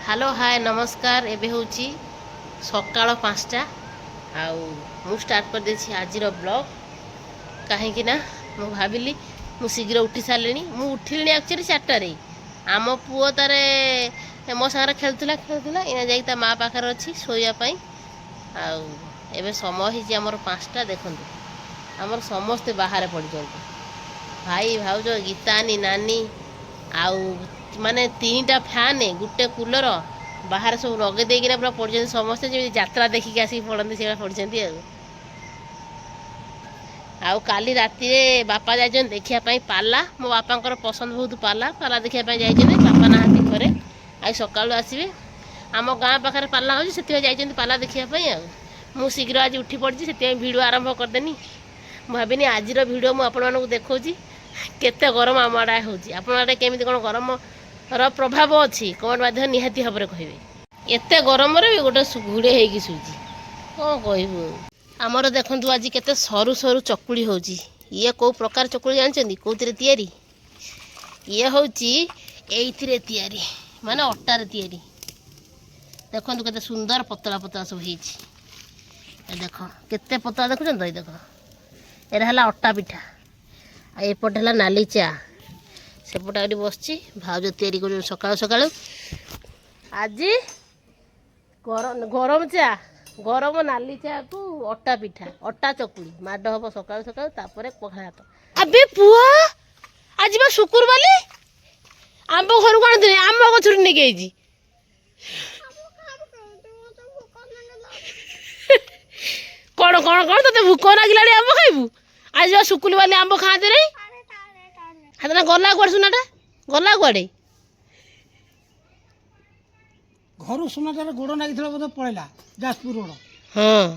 Hello hi नमस्कार एबे होची सकाळ 5टा आउ मु स्टार्ट कर देछि आजिर ब्लॉग कहीं ना मु भाविली मु शीघ्र उठी सारे मु उठिली एक्चुअली 4टा रे आम पुओ तारे मो सागर खेलुला इना जाई ता माँ पाखर अच्छी शोयापाई आउ एबे समय ही आमर 5टा देखंतु आमर समस्ते बाहर पड़ भाई भाउज गीतानी नानी आउ माने 3टा फैन गुटे कूलर बाहर सब लगे देकिना पूरा पड़ समस्ते जमी यात्रा देखिक आसिक पड़ती से पड़ते आउ काली राति रे बापा जाइछन देखिया पाला मो बापा पसंद बहुत पाला पाला देखिया जाइछन बापा नहांती घरे आज सकाळु आसीबे आम गाँ पाखरे पाला होछि सेति जाइछन पाला देखिया मु शीघ्र आज उठी पड़छि सेति वीडियो आरंभ करदेनी भाविनी आजिर वीडियो मु आपण मानकु देखौछि केते गरम आम आड़े होछि आपण आड़े केमिति कोन गरम र प्रभाव अच्छी कमेंट माध्यम निहाती भाव कहे एत गरम भी गोटे घुड़े होगी शुची कौन कहबू आमर देखु आज केते सरू सरू चकुड़ी हो ये कौ प्रकार चकुड़ी जानते कौन तैयारी ये हूँ ये माने अटार तैयारी देखो केते सुंदर पतला पतला सब हो देख केते पतला देखुं तो देख यहाँ है अटा पिठा एपटे है नाली चा सेपटे आगे बस भाउज तैयारी कर सकाल सकाल आज गरम चा गरम नाली चा को अटा पिठा अटा चकुड़ी माड हम सकाल सकाल पखाल भात अबे पुआ आज बा शुक्रवार आंब घर को आनी आम गचर नहीं कौन कौन कौन ते भूक लगे आंब खाइबू आज बा शुक्रवार आंब खाते नहीं हाथ गला कुआड़े सुनाटा गला कुआड़े घर सुनाटार गोड़ नागी बोधे पड़ेगा जाजपुर रोड हाँ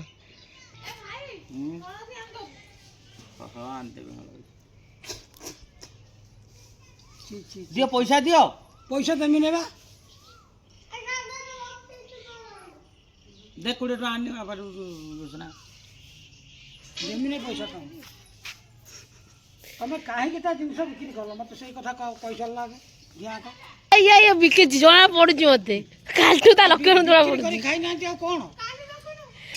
दियो पैसा देमी नेबा देख 20 टका आनी योजना देमी ने पैसा तमें कहीं जिनस बिक्री कल मत से कथा कही सारा ये बिके जना पड़ी मत कालठू ता लक्षण जना पड़ी खाई ना कौन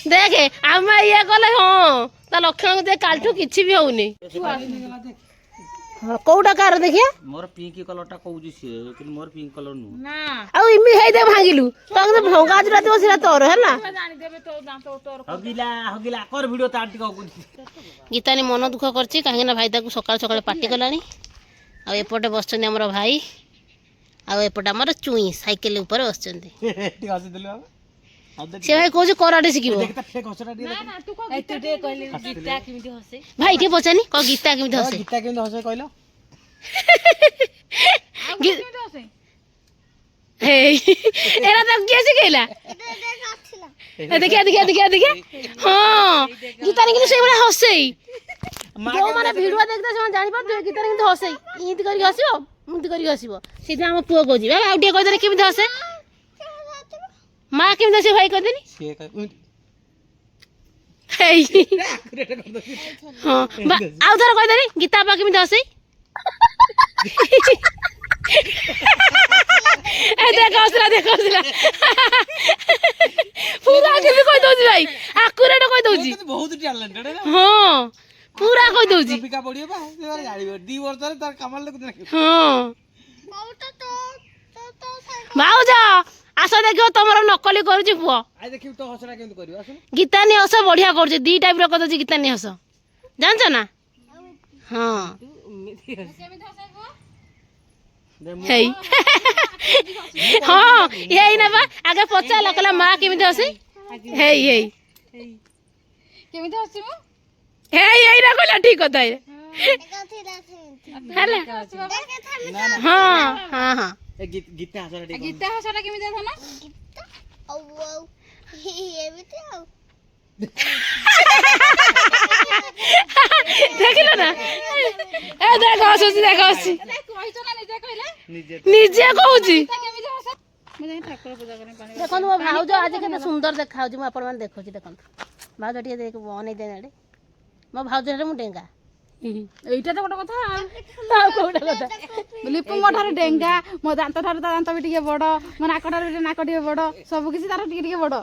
देखे आम ये कले हाँ ता लक्षण दे कालठू किछि भी होउनी कोउटा कार देखिए मोर पिंक कलरटा कहूजी से लेकिन मोर पिंक कलर नु ना आ इमी हेइ दे भागिलु तो भंगा जुरा तो सिरा तोर हैला जानि देबे तो दांत तोर हगिला कर वीडियो तार टिक गीतानी मन दुख करछि काहे ना भाई ताकू सकाळ सकाळ पार्टी कलानी आ एपटे बसछन हमर भाई आ एपटे हमर चुई साइकिल ऊपर बसछन ठीक हसी देलु से भाई कोज कराटे शिखिबो देखता फेक हसरा दिए ना तू को गीता कहले गीता केमिति हसे भाई के पछानी को गीता केमिति हसे गीता केमिति हसे कहलो केमिति हसे हे एरा त के सिखेला देखिया हां गीता ने से बड़ा हसे जो माने वीडियो देखता से जानि पा गीता ने हसे इति करी हसिबो मुति करी हसिबो सीधा हम पुओ को जी आ उठे कह दे केमिति हसे माँ केमिति से भाई कह देनी से कह हाँ आउ थर कह देनी गीता बा केमिति हसे ए देख हसला पूरा के भी कह दोजी भाई आकुरेट कह दोजी बहुत टैलेंटेड है हां पूरा कह दोजी बिका पड़ियो बा से जानिबो 2 वर्ष रे तार कमाल लोग देख हां भाउजा आस देखियो तमरो नकली करूची पुओ आ देखियो तो हसरा केमिति करियो आस गीतानी हस बढ़िया करूची दी टाइप रो कदची गीतानी हस जानछ ना हां हेई हां यही ना बा आगे पचा लकला मां केमिति हसे हेई केमिति हसी मु हेई ना कहला ठीक कथा है हला हां गीता हसरा केमिति था ना देखिलो ना ए देख हसी कहितो ना निजे कहले निजे कहूची केमिति हस मु जाई ठाकुर पूजा करे पानी देखो मो भाउज आज केते सुंदर देखा मु आपण मान देखो छी देखो भाउज टिके देख बनै देने मो भाउज रे मु डेंगा ଏଇଟା ତ ଗୋଟେ କଥା ଆଉ କୋଉଟା କଥା ଲିପୁ ମୋ ଠାରୁ ଡେଙ୍ଗା ମୋ ଦାନ୍ତ ଠାରୁ ତା ଦାନ୍ତ ବି ଟିକେ ବଡ ମୋ ନାକ ଠାରୁ ବି ନାକ ଟିକେ ବଡ ସବୁ କିଛି ତାର ଟିକେ ଟିକେ ବଡ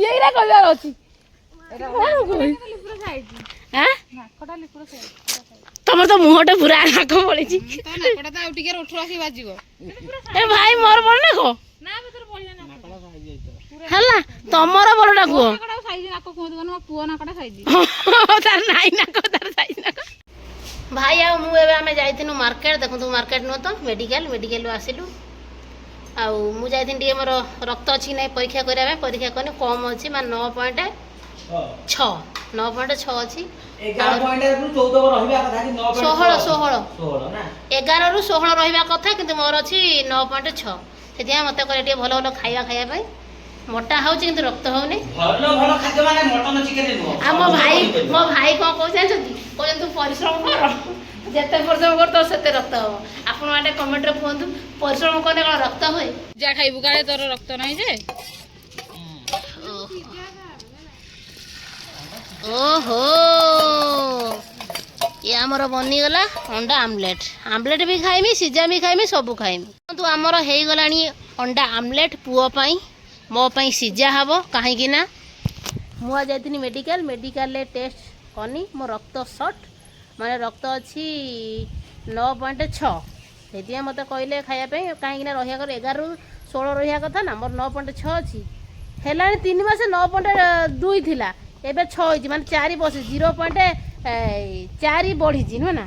ଏଇରା କହିବାର ଅଛି ଲିପୁର ସାଇଜ ଆଁ ନାକଟା ଲିପୁର ସାଇଜ ତମର ତ ମୁହଁଟା ପୁରା ନାକ ପଳେଇଛି ତା ନାକଟା ତ ଆଉ ଟିକେ ଉଠୁ ଆସି ବାଜିବ ଏ ଭାଇ ମୋର ବଡ ନାକ ନା ଭିତରେ ପଡିଲା ନାକ ହେଲା ତମର ବଡଟା କୁହ ନାକଟା ସାଇଜ ନାକ କୁହନ୍ତୁ ମୋ ପୁଅ ନାକଟା ସାଇଜ ତାର ନାଇଁ ନାକ ତାର ସାଇଜ ନାକ ଭାଇ ଆଉ ମୁଁ ଏବେ ଆମେ ଯାଇଥିଲୁ ମାର୍କେଟ ଦେଖନ୍ତୁ ମାର୍କେଟ ନୁହଁ ତ ମେଡିକାଲରୁ ଆସିଲୁ ଆଉ ମୁଁ ଯାଇଥିଲି ଟିକେ ମୋର ରକ୍ତ ଅଛି କି ନାହିଁ ପରୀକ୍ଷା କରିବା ପାଇଁ ପରୀକ୍ଷା କନି କମ୍ ଅଛି ମାନେ 9.6 ଅଛି 11ରୁ 16 ରହିବା କଥା କିନ୍ତୁ ମୋର ଅଛି 9.6 ସେଥିପାଇଁ ମୋତେ କହିଲେ ଟିକେ ଭଲ ଭଲ ଖାଇବା ପାଇଁ ମୋଟା ହେଉଛି କିନ୍ତୁ ରକ୍ତ ହେଉନି ଆଉ ମୋ ଭାଇ କ'ଣ କହୁଛନ୍ତି ତୁ ପରିଶ୍ରମ କର ଯେତେ ପରିଶ୍ରମ କର ତ ସେତେ ରକ୍ତ ହେବ ଆପଣ ମାନେ କମେଣ୍ଟରେ କୁହନ୍ତୁ ପରିଶ୍ରମ କଲେ କ'ଣ ରକ୍ତ ହୁଏ ଯାହା ଖାଇବୁ କାଳେ ତୋର ରକ୍ତ ନାହିଁ ଯେ ଓହୋ ଇଏ ଆମର ବନିଗଲା ଅଣ୍ଡା ଆମଲେଟ୍ ବି ଖାଇମି ସିଝା ବି ଖାଇମି ସବୁ ଖାଇମି କିନ୍ତୁ ଆମର ହେଇଗଲାଣି ଅଣ୍ଡା ଆମଲେଟ୍ ପୁଅ ପାଇଁ ମୋ ପାଇଁ ସିଝା ହେବ କାହିଁକି ନା ମୁଁ ଆଜି ଯାଇଥିଲି ମେଡ଼ିକାଲରେ ଟେଷ୍ଟ କନି ମୋ ରକ୍ତ ସର୍ଟ ମାନେ ରକ୍ତ ଅଛି 9.6 ସେଥିପାଇଁ ମୋତେ କହିଲେ ଖାଇବା ପାଇଁ କାହିଁକି ନା ରହିବା କଥା 11ରୁ 16 ରହିବା କଥା ନା ମୋର 9.6 ଅଛି ହେଲାଣି 3 ମାସ 9.2 ଥିଲା ଏବେ 6 ହେଇଛି ମାନେ 4 ବସିଛି 0.4 ବଢ଼ିଛି ନୁହେଁ ନା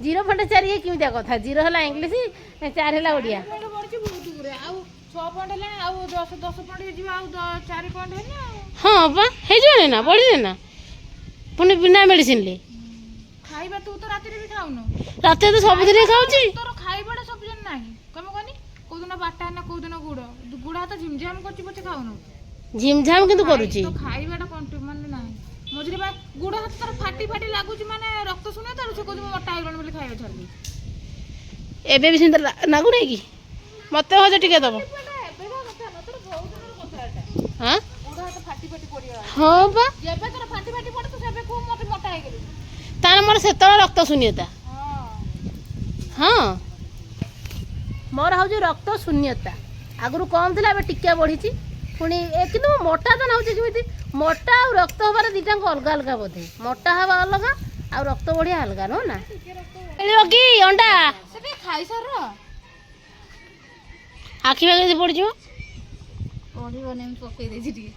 0.4 ଇଏ କେମିତିଆ କଥା 0 ହେଲା ଇଂଲିଶ 4 ହେଲା ଓଡ଼ିଆ ବଢିଛି ବହୁତ ଗୁରେ ଆଉ 6 ପଏଣ୍ଟ ହେଲାଣି ଆଉ 10 ପଏଣ୍ଟ ହେଇଯିବ ଆଉ 4 ପଏଣ୍ଟ ହେଲେ ଆଉ ହଁ ବା ହେଇଯିବନି ନା ବଢ଼ିନି ନା ପୁଣି ବିନା ମେଡ଼ିସିନରେ ଖାଇବା ତୁ ତ ରାତିରେ ବି ଖାଉନୁ ରାତିରେ ତ ସବୁଦିନ ଖାଉଛି ତୋର ଖାଇବାଟା ସବୁଦିନ ନାହିଁ କମ କନି କୋଉଦିନ ବାଟା ନା କୋଉଦିନ ଗୁଡ଼ ହାତ ଝିମଝାମ କରୁଛି ପଛେ ଖାଉନୁ ଝିମଝାମ କିନ୍ତୁ କରୁଛି ତ ଖାଇବାଟା ମାନେ ନାହିଁ ମଝିରେ ବା ଗୁଡ଼ ହାତ ତାର ଫାଟି ଲାଗୁଛି ମାନେ ରକ୍ତ ଶୁଣିବ ତାର ସେ କହୁଛି ମୁଁ ମୋଟା ହେଇଗଲାଣି ବୋଲି ଖାଇବା ଛାଡ଼ିଲି ଏବେ ବି ସେମିତି ଲାଗୁନି କି ମୋତେ ହଜ ଟିକେ ଦବ ହଁ ଗୁଡ଼ ହାତ ଫାଟି ପଡ଼ିବ ହଁ ବା ଯେବେ ତୋର ଫାଟି ପଡ଼େ ତୁ ସେବେ କୁହ ମୋତେ ମୋଟା ହେଇଗଲି ତାର ମୋର ସେତେବେଳେ ରକ୍ତ ଶୂନ୍ୟତା ହଁ ମୋର ହେଉଛି ରକ୍ତ ଶୂନ୍ୟତା ଆଗରୁ କମ୍ ଥିଲା ଏବେ ଟିକେ ବଢ଼ିଛି ପୁଣି କିନ୍ତୁ ମୋଟା ତ ନାଉଛି କେମିତି ମୋଟା ଆଉ ରକ୍ତ ହେବାର ଦୁଇଟାଙ୍କ ଅଲଗା ବୋଧେ ମୋଟା ହେବା ଅଲଗା ଆଉ ରକ୍ତ ବଢ଼ିଆ ଅଲଗା ନୁହଁ ନା ମିଳିବ କି ଅଣ୍ଡା ସେଠି ଖାଇସାର ଆଖି ପାଖି ଯଦି ପଡ଼ିଯିବ ପଡ଼ିବନି ମୁଁ ପକେଇ ଦେଇଛି ଟିକେ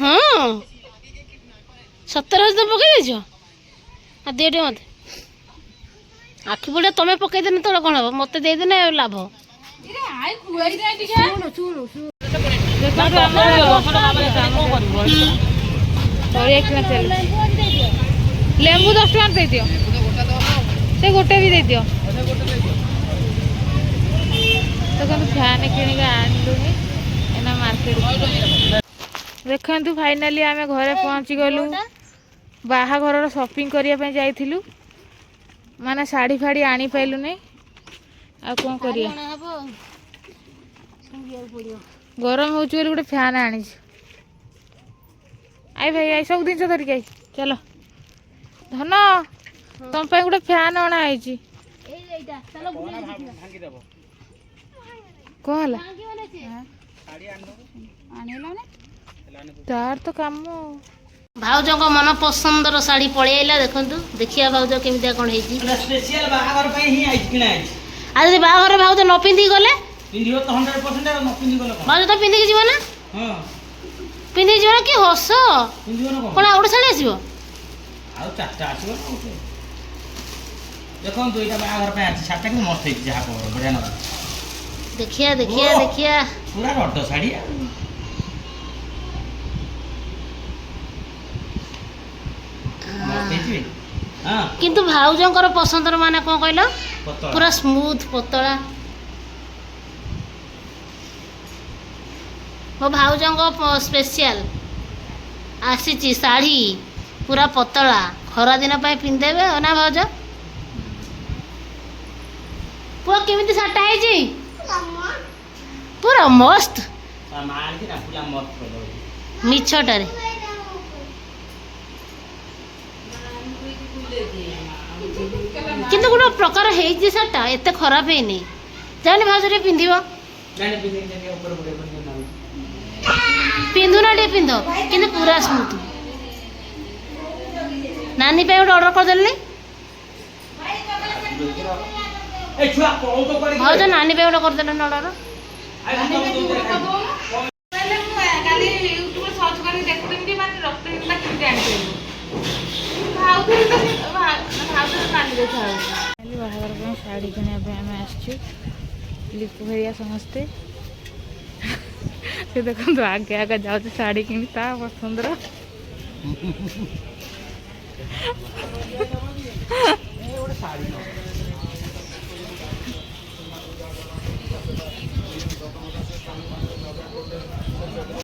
ହଁ ସତରେ ତ ପକେଇ ଦେଇଛ ଆଉ ଦିଅ ଟିକେ ମୋତେ ଆଖି ପଡ଼ିଆ ତମେ ପକେଇଦେନେ ତଳେ କ'ଣ ହେବ ମୋତେ ଦେଇଦେନେ ଲାଭ ଲେମ୍ବୁ 10 ଟଙ୍କା ଦେଇଦିଅ ସେ ଗୋଟେ ବି ଦେଇଦିଅ ଦେଖନ୍ତୁ ଫ୍ୟାନ୍ କିଣିକି ଆଣିଲୁନି ଏନା ମାର୍କେଟ ଦେଖନ୍ତୁ ଫାଇନାଲି ଆମେ ଘରେ ପହଞ୍ଚିଗଲୁ ବାହାଘରର ସପିଂ କରିବା ପାଇଁ ଯାଇଥିଲୁ ମାନେ ଶାଢ଼ୀ ଫାଡ଼ି ଆଣିପାରିଲୁନି ଆଉ କ'ଣ କରିବା ଗରମ ହେଉଛି ବୋଲି ଗୋଟେ ଫ୍ୟାନ୍ ଆଣିଛି ଆଇ ଭାଇ ଆଇ ସବୁ ଜିନିଷ ଧରିକି ଆଇ ଚାଲ ଧନ ତମ ପାଇଁ ଗୋଟେ ଫ୍ୟାନ୍ ଅଣା ହେଇଛି କ'ଣ ହେଲା ତାର ତ କାମ ଭାଉଜଙ୍କ ମନ ପସନ୍ଦର ଶାଢ଼ୀ ପଳେଇ ଆଇଲା ଦେଖନ୍ତୁ ଦେଖିବା ଭାଉଜ କେମିତିଆ କ'ଣ ହେଇଛି ସ୍ପେଶିଆଲ ବାହାଘର ପାଇଁ ହିଁ କିଣା ହେଇଛି ଆଉ ଯଦି ବାହାଘର ଭାଉଜ ନ ପିନ୍ଧିକି ଗଲେ ପିନ୍ଧିବ ତ 100% ଆଉ ନ ପିନ୍ଧି ଗଲେ କ'ଣ ଭାଉଜ ତ ପିନ୍ଧିକି ଯିବ ନା ହଁ ପିନ୍ଧିକି ଯିବ ନା କି ହସ ପିନ୍ଧିବ ନା କ'ଣ ଆଉ ଗୋଟେ ଶାଢ଼ୀ ଆସିବ ଆଉ 4ଟା ଆସିବ ନା ଦେଖନ୍ତୁ ଏଇଟା ବାହାଘର ପାଇଁ ଅଛି ଶାଢ଼ୀଟା କିନ୍ତୁ ମସ୍ତ ହେଇଛି ଯାହା କର ବଢ଼ିଆ ନବ ଦେଖିଆ ପୁରା ରଡ଼ ଶାଢ଼ୀ ଆଉ କିନ୍ତୁ ଭାଉଜଙ୍କର ପସନ୍ଦର ମାନେ କ'ଣ କହିଲ ପୁରା ସ୍ମୁଥ ପତଳା ମୋ ଭାଉଜଙ୍କ ସ୍ପେଶିଆଲ ଆସିଛି ଶାଢ଼ୀ ପୁରା ପତଳା ଖରାଦିନ ପାଇଁ ପିନ୍ଧିଦେବେ ନା ଭାଉଜ ପୁଅ କେମିତି ଶାଢ଼ୀଟା ହେଇଛି ପୁରା ମସ୍ତ ମିଛଟାରେ କିନ୍ତୁ ଗୋଟେ ପ୍ରକାର ହେଇଛି ଶାଢ଼ୀଟା ଏତେ ଖରାପ ହେଇନି। ଯାଉନି ଭାଉଜ ଟିକେ ପିନ୍ଧିବ। ପିନ୍ଧୁନା ଟିକେ ପିନ୍ଧ କିନ୍ତୁ ପୁରା ସ୍ମୁଥ। ନାନୀ ପାଇଁ ଗୋଟେ ଅର୍ଡର କରିଦେଲି। ଭାଉଜ ନାନୀ ପାଇଁ ଗୋଟେ କରିଦେଲେନି ଅର୍ଡର। କାଲି ୟୁଟ୍ୟୁବରେ ସର୍ଚ୍ଚ କରି ଦେଖୁଥିଲି ଯେ ମାନେ ରକ୍ତହୀନତା କେମିତି ଆଣିପାରିବ। ଭାଉଥିଲି ତ ଭାଉଥିଲେ ନାନୀ ଦେଖାଯାଉଛି। କାଲି ବାହାଘର ପାଇଁ ଶାଢ଼ୀ କିଣିବା ପାଇଁ ଆମେ ଆସିଛୁ ଲିପୁ ଭେରିଆ ସମସ୍ତେ। ସେ ଦେଖନ୍ତୁ ଆଗେ ଆଗେ ଯାଉଛି ଶାଢ଼ୀ କିଣି ତା ପସନ୍ଦର।